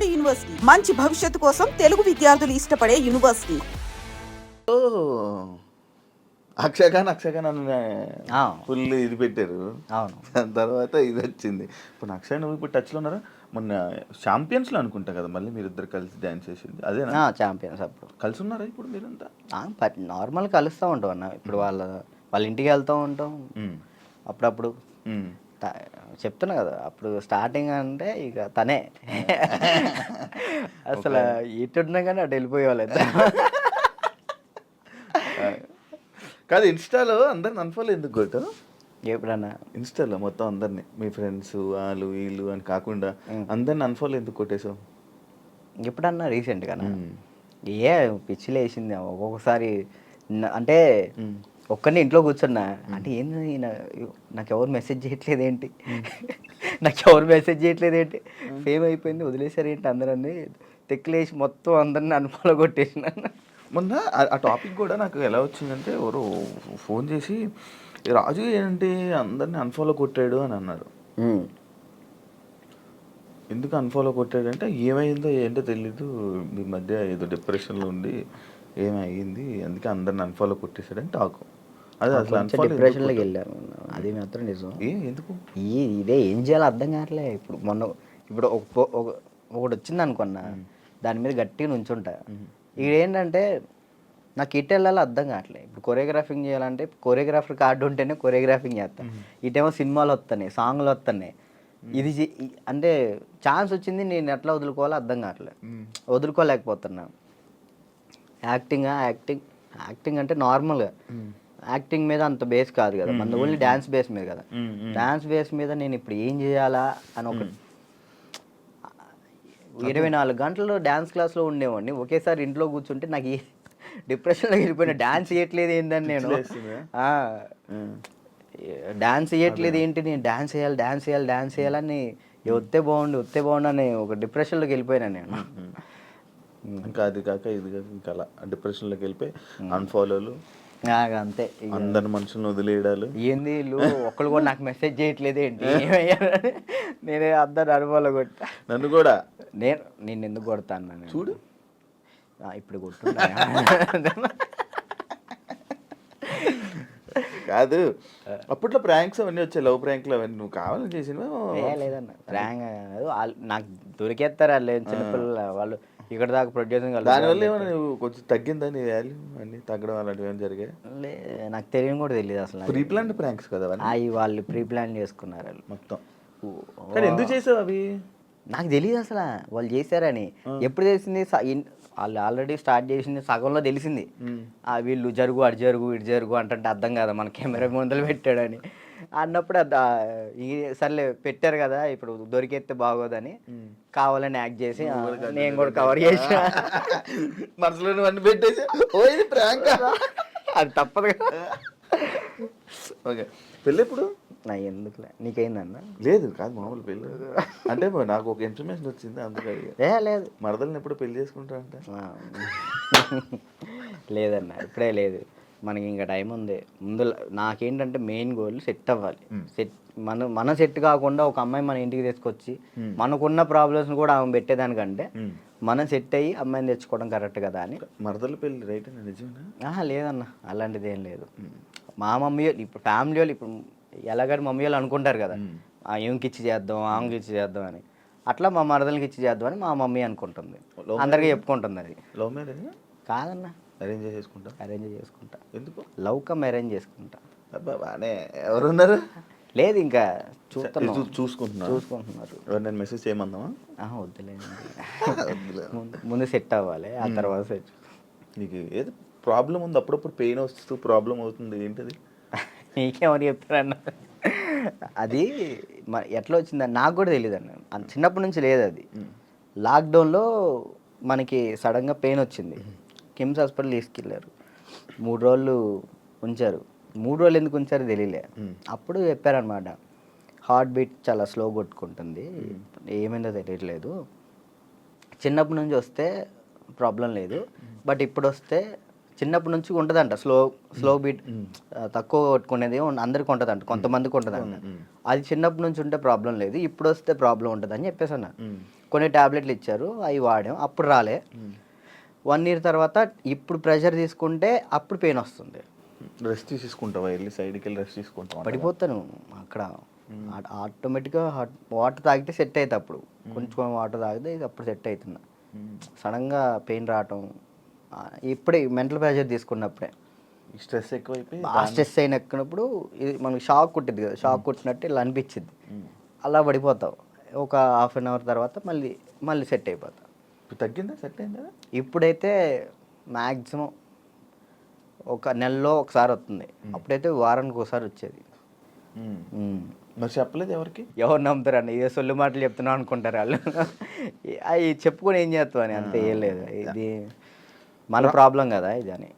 నాడు యూనివర్సిటీ మంచి భవిష్యత్తు కోసం తెలుగు విద్యార్థులు ఇష్టపడే యూనివర్సిటీ. ఓ అక్షయ్ అని ఫుల్ ఇది పెట్టారు. అవును. దాని తర్వాత ఇది వచ్చింది. ఇప్పుడు అక్షయ్ నువ్వు ఇప్పుడు టచ్లో ఉన్నారా? మొన్న ఛాంపియన్స్లో అనుకుంటా కదా మళ్ళీ మీరు ఇద్దరు కలిసి డ్యాన్స్ చేసింది అదేనా? ఛాంపియన్స్ అప్పుడు కలిసి ఉన్నారా ఇప్పుడు మీరంతా? నార్మల్ కలుస్తూ ఉంటాం అన్న. ఇప్పుడు వాళ్ళ ఇంటికి వెళ్తూ ఉంటాం అప్పుడప్పుడు. చెప్తున్నా కదా అప్పుడు స్టార్టింగ్ అంటే ఇక తనే అసలు ఇటున్నా కానీ అటు వెళ్ళిపోయేవాళ్ళు. కాదు ఇన్స్టాలో అందరిని అన్ఫాలో ఎందుకు కొట్టావు? ఎప్పుడన్నా ఇన్స్టాలో మొత్తం అందరినీ మీ ఫ్రెండ్స్ వాళ్ళు వీళ్ళు అని కాకుండా అందరిని అన్ఫాలో ఎందుకు కొట్టేసావు? ఎప్పుడన్నా రీసెంట్గా ఏ పిచ్చిలు వేసింది ఒక్కొక్కసారి. అంటే ఒక్కరిని ఇంట్లో కూర్చున్నా అంటే ఏంది నాకు ఎవరు మెసేజ్ చేయట్లేదు ఏంటి, ఫేమ్ అయిపోయింది వదిలేసారు ఏంటి అందరని తెక్కులేసి మొత్తం అందరిని అన్ఫాలో కొట్టేసిన. మొన్న ఆ టాపిక్ కూడా నాకు ఎలా వచ్చిందంటే ఎవరో ఫోన్ చేసి రాజు ఏంటి అందరిని అన్ఫాలో కొట్టాడు అని అన్నారు. ఎందుకు అన్ఫాలో కొట్టాడు అంటే ఏమైందో ఏంటో తెలీదు, మీ మధ్య ఏదో డిప్రెషన్లో ఉండి ఏమైంది అందుకే అందరిని అన్ఫాలో కొట్టేశాడని టాకు. అదే అసలు డిప్రెషన్లోకి వెళ్ళాను అది మాత్రం నిజం. ఎందుకు ఇదే ఏం చేయాలో అర్థం కావట్లే. ఇప్పుడు ఒకటి వచ్చింది అనుకున్నా దాని మీద గట్టిగా నుంచుంటా. ఏంటంటే నాకు ఇటు వెళ్ళాలో అర్థం కావట్లేదు. ఇప్పుడు కొరియోగ్రాఫింగ్ చేయాలంటే కొరియోగ్రాఫర్ కార్డు ఉంటేనే కొరియోగ్రాఫింగ్ చేస్తాను. ఇటేమో సినిమాలు వస్తున్నాయి, సాంగ్లు వస్తున్నాయి. ఇది అంటే ఛాన్స్ వచ్చింది నేను ఎట్లా వదులుకోవాలో అర్థం కావట్లేదు, వదులుకోలేకపోతున్నా. యాక్టింగ్ అంటే నార్మల్గా యాక్టింగ్ మీద అంత బేస్ కాదు కదా, మన ఓన్లీ డ్యాన్స్ బేస్ మీద కదా. డ్యాన్స్ బేస్ మీద నేను ఇప్పుడు ఏం చేయాలా అని ఒక 24 గంటలు డ్యాన్స్ క్లాస్లో ఉండేవాడిని. ఒకేసారి ఇంట్లో కూర్చుంటే నాకు డిప్రెషన్లో వెళ్ళిపోయినా. డ్యాన్స్ చేయట్లేదు ఏంటని నేను డాన్స్ చేయట్లేదు ఏంటి, నేను డాన్స్ చేయాలని వస్తే బాగుండు అని ఒక డిప్రెషన్లోకి వెళ్ళిపోయినా నేను. ఇంకా అది కాక ఇది కాక ఇంకా అలా డిప్రెషన్లోకి వెళ్ళిపోయి అన్ఫాలోలు అంతే. అందరి మనుషులను వదిలేయడాలు ఏంది వీళ్ళు ఒక్కళ్ళు కూడా నాకు మెసేజ్ చేయట్లేదు ఏంటి, నేనే అందరు అనుభవాలు కొట్టా. నన్ను కూడా నేను ఎందుకు కొడతాను చూడు ఇప్పుడు కొట్టున్నా. కాదు అప్పట్లో ప్రాంక్స్ అవన్నీ వచ్చాయి, లవ్ ప్రాంక్లు అవన్నీ నువ్వు కావాలని చేసినవా? లేదన్న ప్రాంక్ నాకు దొరికేస్తారు వాళ్ళు చిన్నపిల్లలు, వాళ్ళు ఇక్కడ దాకా ప్రొడ్యూసింగ్. దానివల్ల ఏమైనా నువ్వు కొంచెం తగ్గిందా నీ వాల్యూ అన్నీ తగ్గడం అలాంటివి ఏమైనా జరిగాయి? నాకు తెలియని కూడా తెలియదు అసలు. ప్రీ ప్లాన్ ప్రాంక్స్ కదా అవి వాళ్ళు ప్రీ ప్లాన్ చేసుకున్నారు వాళ్ళు మొత్తం. కానీ ఎందుకు చేసావు అవి? నాకు తెలియదు అసలు వాళ్ళు చేశారని. ఎప్పుడు తెలిసింది? వాళ్ళు ఆల్రెడీ స్టార్ట్ చేసింది సగంలో తెలిసింది. వీళ్ళు అటు జరుగు అంటే అర్థం కదా మన కెమెరా ముందలు పెట్టాడని అన్నప్పుడు సర్లే పెట్టారు కదా ఇప్పుడు దొరికేస్తే బాగోదని కావాలని యాక్ట్ చేసి నేను కూడా కవర్ చేసిన. మనసులో అన్ని పెట్టేసి అది తప్పదు కదా. ఓకే పెళ్ళి ఎప్పుడు? నా ఎందుకులే నీకేందన్న? లేదు కాదు మామూలు పెళ్ళి అంటే నాకు ఒక ఇన్ఫర్మేషన్ వచ్చింది అందుకే. లేదు మరదల్ని ఎప్పుడు పెళ్లి చేసుకుంటా అంటే లేదన్న ఇప్పుడే లేదు, మనకి ఇంకా టైం ఉంది. ముందు నాకేంటంటే మెయిన్ గోల్ సెట్ అవ్వాలి. మన సెట్ కాకుండా ఒక అమ్మాయి మన ఇంటికి తీసుకొచ్చి మనకున్న ప్రాబ్లమ్స్ కూడా ఆమె పెట్టేదానికంటే మనం సెట్ అయ్యి అమ్మాయిని తెచ్చుకోవడం కరెక్ట్ కదా అని. మరదల పెళ్ళి రైట్ అని నిజమేనా? లేదన్న అలాంటిది ఏం లేదు. మా మమ్మీ ఇప్పుడు ఫ్యామిలీ వాళ్ళు ఇప్పుడు ఎలాగని మమ్మీ వాళ్ళు అనుకుంటారు కదా ఏమికి ఇచ్చి చేద్దాం ఆమెకి ఇచ్చి చేద్దాం అని, అట్లా మా మరదలకి ఇచ్చి చేద్దాం అని మా మమ్మీ అనుకుంటుంది, అందరికీ చెప్పుకుంటుంది. అది లవ్ మ్యారేజ్ కాదన్న, అరేంజ్ చేసుకుంటా. ఎందుకు? లవ్ కమ్ అరేంజ్ చేసుకుంటా. బానే ఎవరున్నారు? లేదు ఇంకా చూసుకుంటున్నారు. ఎవరు మెసేజ్ చేయమందామా? వద్దులేదు, ముందు సెట్ అవ్వాలి ఆ తర్వాత సెట్. నీకు ఏదో ప్రాబ్లం ఉంది, అప్పుడప్పుడు పెయిన్ వస్తూ ప్రాబ్లం అవుతుంది, ఏంటది? నీకేమని చెప్తారన్న? అది ఎట్లా వచ్చిందని నాకు కూడా తెలియదు అన్న, చిన్నప్పటి నుంచి లేదు అది. లాక్డౌన్లో మనకి సడన్గా పెయిన్ వచ్చింది, కిమ్స్ హాస్పిటల్ తీసుకెళ్ళారు, 3 రోజులు ఉంచారు. 3 రోజులు ఎందుకు ఉంచారో తెలియలే. అప్పుడు చెప్పారనమాట హార్ట్ బీట్ చాలా స్లో కొట్టుకుంటుంది, ఏమైందో తెలియట్లేదు, చిన్నప్పటి నుంచి వస్తే ప్రాబ్లం లేదు, బట్ ఇప్పుడు వస్తే చిన్నప్పటి నుంచి ఉంటుందంట స్లో బీట్, తక్కువ కొట్టుకునేది అందరికి ఉంటుందంట, కొంతమందికి ఉంటుందంట. అది చిన్నప్పటి నుంచి ఉంటే ప్రాబ్లం లేదు, ఇప్పుడు వస్తే ప్రాబ్లం ఉంటుంది అని చెప్పేసి అన్న. కొన్ని టాబ్లెట్లు ఇచ్చారు, అవి వాడాం, అప్పుడు రాలే. 1 year తర్వాత ఇప్పుడు ప్రెషర్ తీసుకుంటే అప్పుడు పెయిన్ వస్తుంది. రెస్ట్ తీసుకుంటావా, వెళ్ళి సైడ్కి వెళ్ళి రెస్ట్ తీసుకుంటావా? పడిపోతాను అక్కడ. ఆటోమేటిక్గా వాటర్ తాగితే సెట్ అవుతుంది. అప్పుడు కొంచెం వాటర్ తాగితే అప్పుడు సెట్ అవుతుంది. సడన్గా పెయిన్ రావటం ఇప్పుడే మెంటల్ ప్రెషర్ తీసుకున్నప్పుడే. స్ట్రెస్ ఎక్కువైపోయి బాగా స్ట్రెస్ అయినప్పుడు ఇది మనకి షాక్ కొట్టింది కదా, షాక్ కొట్టినట్టు ఇలా అనిపించింది. అలా పడిపోతావు. ఒక 1/2 hour తర్వాత మళ్ళీ సెట్ అయిపోతావు. ఇప్పుడు తగ్గిందా, సెట్ అయిందా? ఇప్పుడైతే మ్యాక్సిమం ఒక నెలలో ఒకసారి వస్తుంది. అప్పుడైతే వారానికి ఒకసారి వచ్చేది. మరి చెప్పలేదు ఎవరికి? ఎవరు నమ్ముతారు అన్న, ఇదే సొల్లు మాటలు చెప్తున్నావు అనుకుంటారు వాళ్ళు. అవి చెప్పుకొని ఏం చేస్తావు అని, అంతే. ఏం లేదు, ఇది మన ప్రాబ్లం కదా ఇది అని.